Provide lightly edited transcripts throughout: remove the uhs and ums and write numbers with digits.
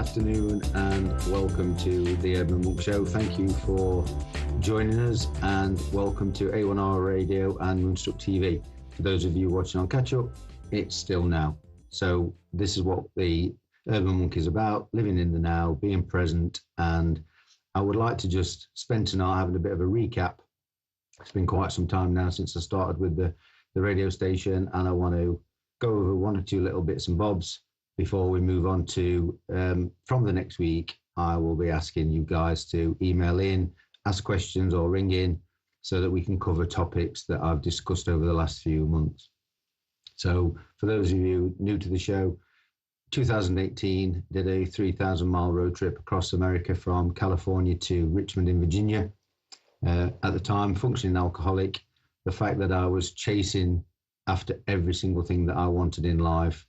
afternoon and welcome to the Urban Monk Show. Thank you for joining us and welcome to A1R Radio and Moonstruck TV. For those of you watching on catch up, it's still now. So this is what the Urban Monk is about, living in the now, being present, and I would like to just spend tonight having a bit of a recap. It's been quite some time now since I started with the radio station, and I want to go over one or two little bits and bobs before we move on to, from the next week, I will be asking you guys to email in, ask questions or ring in so that we can cover topics that I've discussed over the last few months. So for those of you new to the show, 2018 did a 3,000-mile road trip across America from California to Richmond in Virginia. At the time, functioning alcoholic, the fact that I was chasing after every single thing that I wanted in life,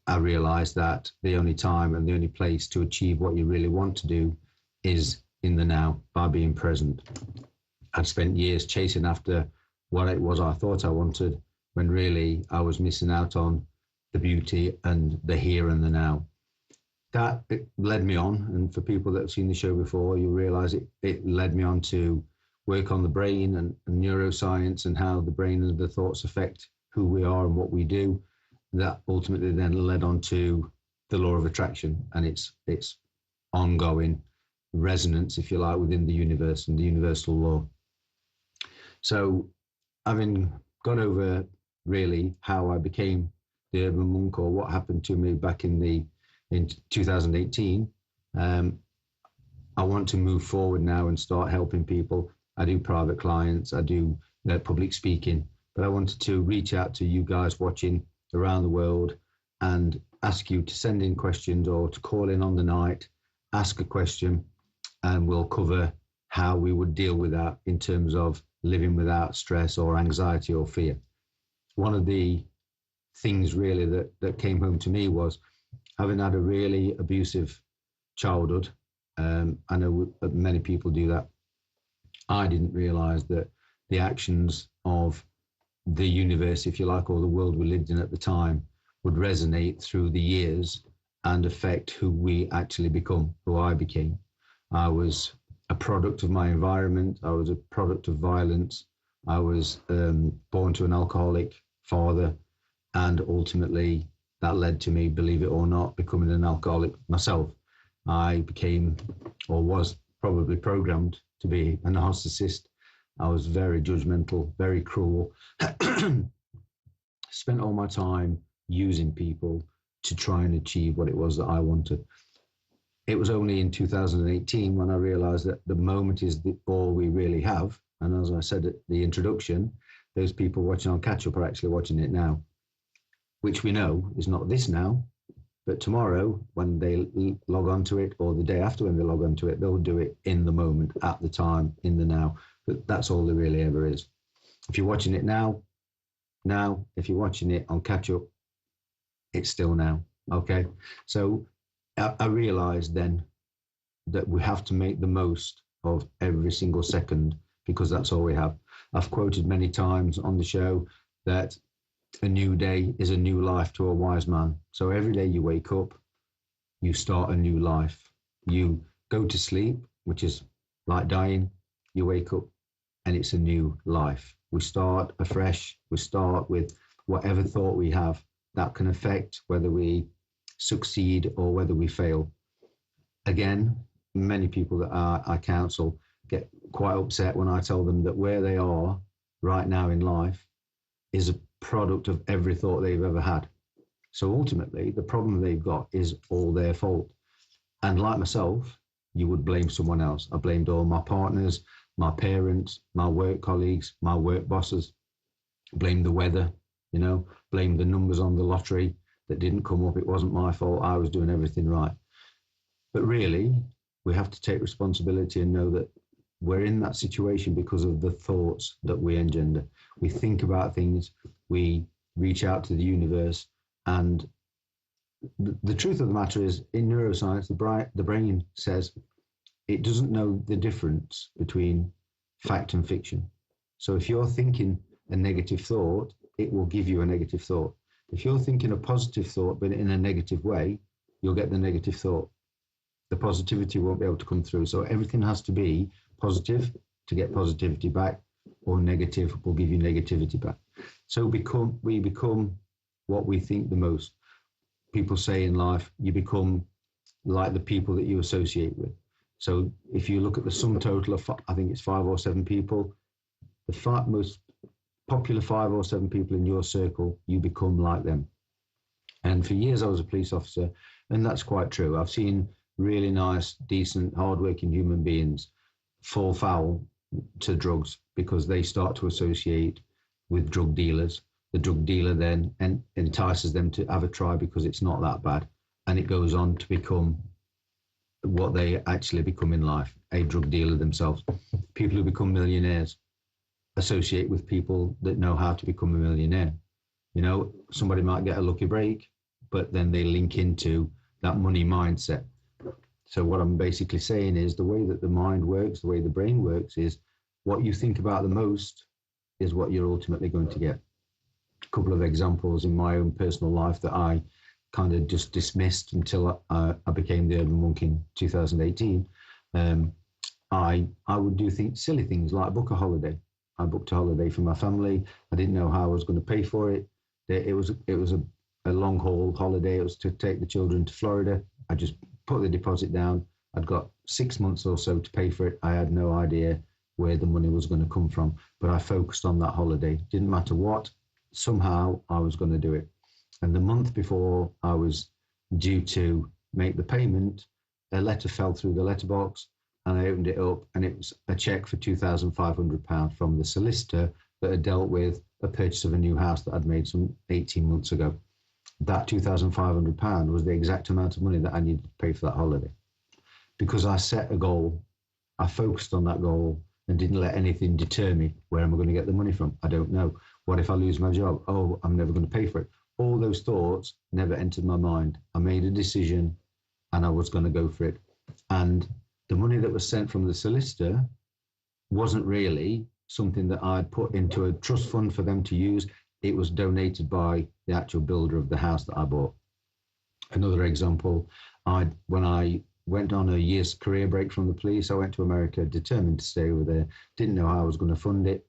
I realized that the only time and the only place to achieve what you really want to do is in the now, by being present. I'd spent years chasing after what it was I thought I wanted, when really I was missing out on the beauty and the here and the now. That it led me on, and for people that have seen the show before, you realize it led me on to work on the brain and neuroscience and how the brain and the thoughts affect who we are and what we do. That ultimately then led on to the law of attraction and its ongoing resonance, if you like, within the universe and the universal law. So having gone over really how I became the Urban Monk, or what happened to me back in 2018, I want to move forward now and start helping people. I do private clients, I do public speaking, but I wanted to reach out to you guys watching around the world and ask you to send in questions or to call in on the night, ask a question, and we'll cover how we would deal with that in terms of living without stress or anxiety or fear. One of the things really that came home to me was having had a really abusive childhood. I know many people do that. I didn't realize that the actions of the universe, if you like, or the world we lived in at the time would resonate through the years and affect who we actually become, who I became. I was a product of my environment. I was a product of violence. I was born to an alcoholic father, and ultimately that led to me, believe it or not, becoming an alcoholic myself. I became, or was probably programmed to be a narcissist. I was very judgmental, very cruel, spent all my time using people to try and achieve what it was that I wanted. It was only in 2018 when I realized that the moment is all we really have. And as I said at the introduction, those people watching on catch up are actually watching it now, which we know is not this now, but tomorrow when they log onto it, or the day after when they log onto it, they'll do it in the moment, at the time, in the now. But that's all there really ever is. If you're watching it now. If you're watching it on catch up, it's still now. Okay. So I realized then that we have to make the most of every single second, because that's all we have. I've quoted many times on the show that a new day is a new life to a wise man. So every day you wake up, you start a new life. You go to sleep, which is like dying. You wake up and it's a new life. We start afresh. We start with whatever thought we have that can affect whether we succeed or whether we fail. Again, many people that I counsel get quite upset when I tell them that where they are right now in life is a product of every thought they've ever had. So ultimately, the problem they've got is all their fault. And like myself, you would blame someone else. I blamed all my partners, my parents, my work colleagues, my work bosses, blame the weather, blame the numbers on the lottery that didn't come up. It wasn't my fault. I was doing everything right. But really, we have to take responsibility and know that we're in that situation because of the thoughts that we engender. We think about things, we reach out to the universe, and the truth of the matter is, in neuroscience, the brain says it doesn't know the difference between fact and fiction. So if you're thinking a negative thought, it will give you a negative thought. If you're thinking a positive thought, but in a negative way, you'll get the negative thought. the positivity won't be able to come through. So everything has to be positive to get positivity back, or negative will give you negativity back. So we become what we think the most. People say in life, you become like the people that you associate with. So if you look at the sum total of, I think it's 5 or 7 people, the most popular 5 or 7 people in your circle, you become like them. And for years I was a police officer, and that's quite true. I've seen really nice, decent, hardworking human beings fall foul to drugs because they start to associate with drug dealers. The drug dealer then entices them to have a try because it's not that bad. And it goes on to become what they actually become in life, a drug dealer themselves. People who become millionaires associate with people that know how to become a millionaire. You know, somebody might get a lucky break, but then they link into that money mindset. So what I'm basically saying is the way that the mind works, the way the brain works, is what you think about the most is what you're ultimately going to get. A couple of examples in my own personal life that I kind of just dismissed until I became the Urban Monk in 2018. I would do silly things like book a holiday. I booked a holiday for my family. I didn't know how I was going to pay for it. It was a long haul holiday. It was to take the children to Florida. I just put the deposit down. I'd got 6 months or so to pay for it. I had no idea where the money was going to come from, but I focused on that holiday. Didn't matter what, somehow I was going to do it. And the month before I was due to make the payment, a letter fell through the letterbox, and I opened it up, and it was a cheque for £2,500 from the solicitor that had dealt with a purchase of a new house that I'd made some 18 months ago. That £2,500 was the exact amount of money that I needed to pay for that holiday. Because I set a goal, I focused on that goal and didn't let anything deter me. Where am I going to get the money from? I don't know. What if I lose my job? Oh, I'm never going to pay for it. All those thoughts never entered my mind. I made a decision and I was going to go for it. And the money that was sent from the solicitor wasn't really something that I'd put into a trust fund for them to use. It was donated by the actual builder of the house that I bought. Another example, when I went on a year's career break from the police, I went to America, determined to stay over there, didn't know how I was going to fund it.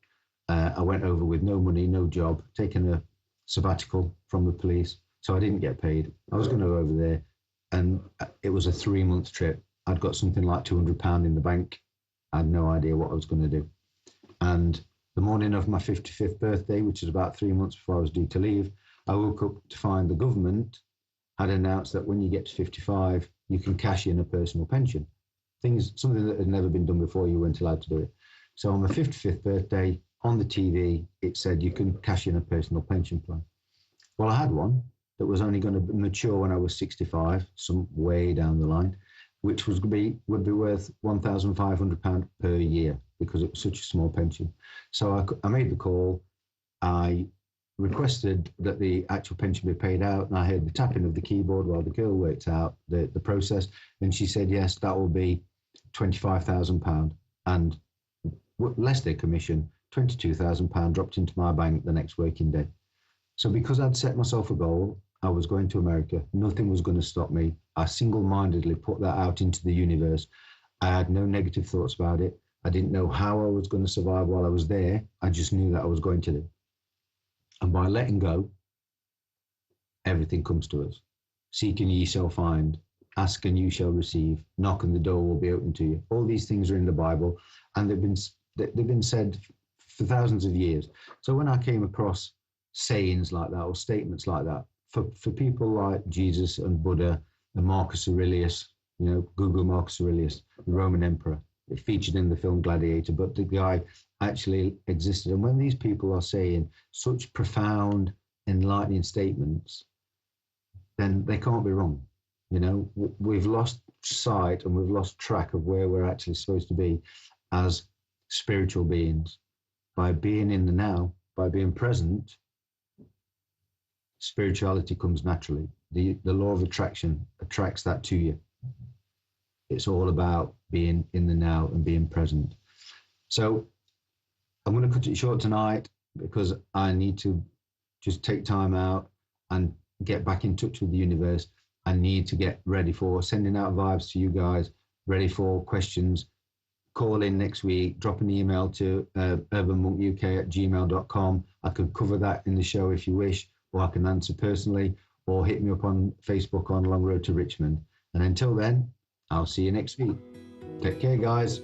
I went over with no money, no job, taking a sabbatical from the police, so I didn't get paid. I was going to go over there, and it was a 3-month trip. I'd got something like £200 in the bank. I had no idea what I was going to do. And the morning of my 55th birthday, which is about 3 months before I was due to leave, I woke up to find the government had announced that when you get to 55, you can cash in a personal pension. Something that had never been done before, you weren't allowed to do it. So on my 55th birthday, on the TV, it said you can cash in a personal pension plan. Well, I had one that was only going to mature when I was 65, some way down the line, which would be worth £1,500 per year because it was such a small pension. So I made the call. I requested that the actual pension be paid out, and I heard the tapping of the keyboard while the girl worked out the process, and she said, yes, that will be £25,000, and less their commission, £22,000 dropped into my bank the next working day. So because I'd set myself a goal, I was going to America, nothing was going to stop me. I single-mindedly put that out into the universe. I had no negative thoughts about it. I didn't know how I was going to survive while I was there. I just knew that I was going to do. And by letting go, everything comes to us. Seek and ye shall find, ask and you shall receive, knock and the door will be open to you. All these things are in the Bible, and they've been said for thousands of years. So when I came across sayings like that or statements like that, for people like Jesus and Buddha and Marcus Aurelius, Google Marcus Aurelius, the Roman emperor, it featured in the film Gladiator, but the guy actually existed. And when these people are saying such profound, enlightening statements, then they can't be wrong. We've lost sight and we've lost track of where we're actually supposed to be as spiritual beings. By being in the now, by being present, spirituality comes naturally. The law of attraction attracts that to you. It's all about being in the now and being present. So I'm going to cut it short tonight because I need to just take time out and get back in touch with the universe. I need to get ready for sending out vibes to you guys, ready for questions. Call in next week, drop an email to urbanmonkuk@gmail.com. I can cover that in the show if you wish, or I can answer personally, or hit me up on Facebook on Long Road to Richmond. And until then, I'll see you next week. Take care, guys.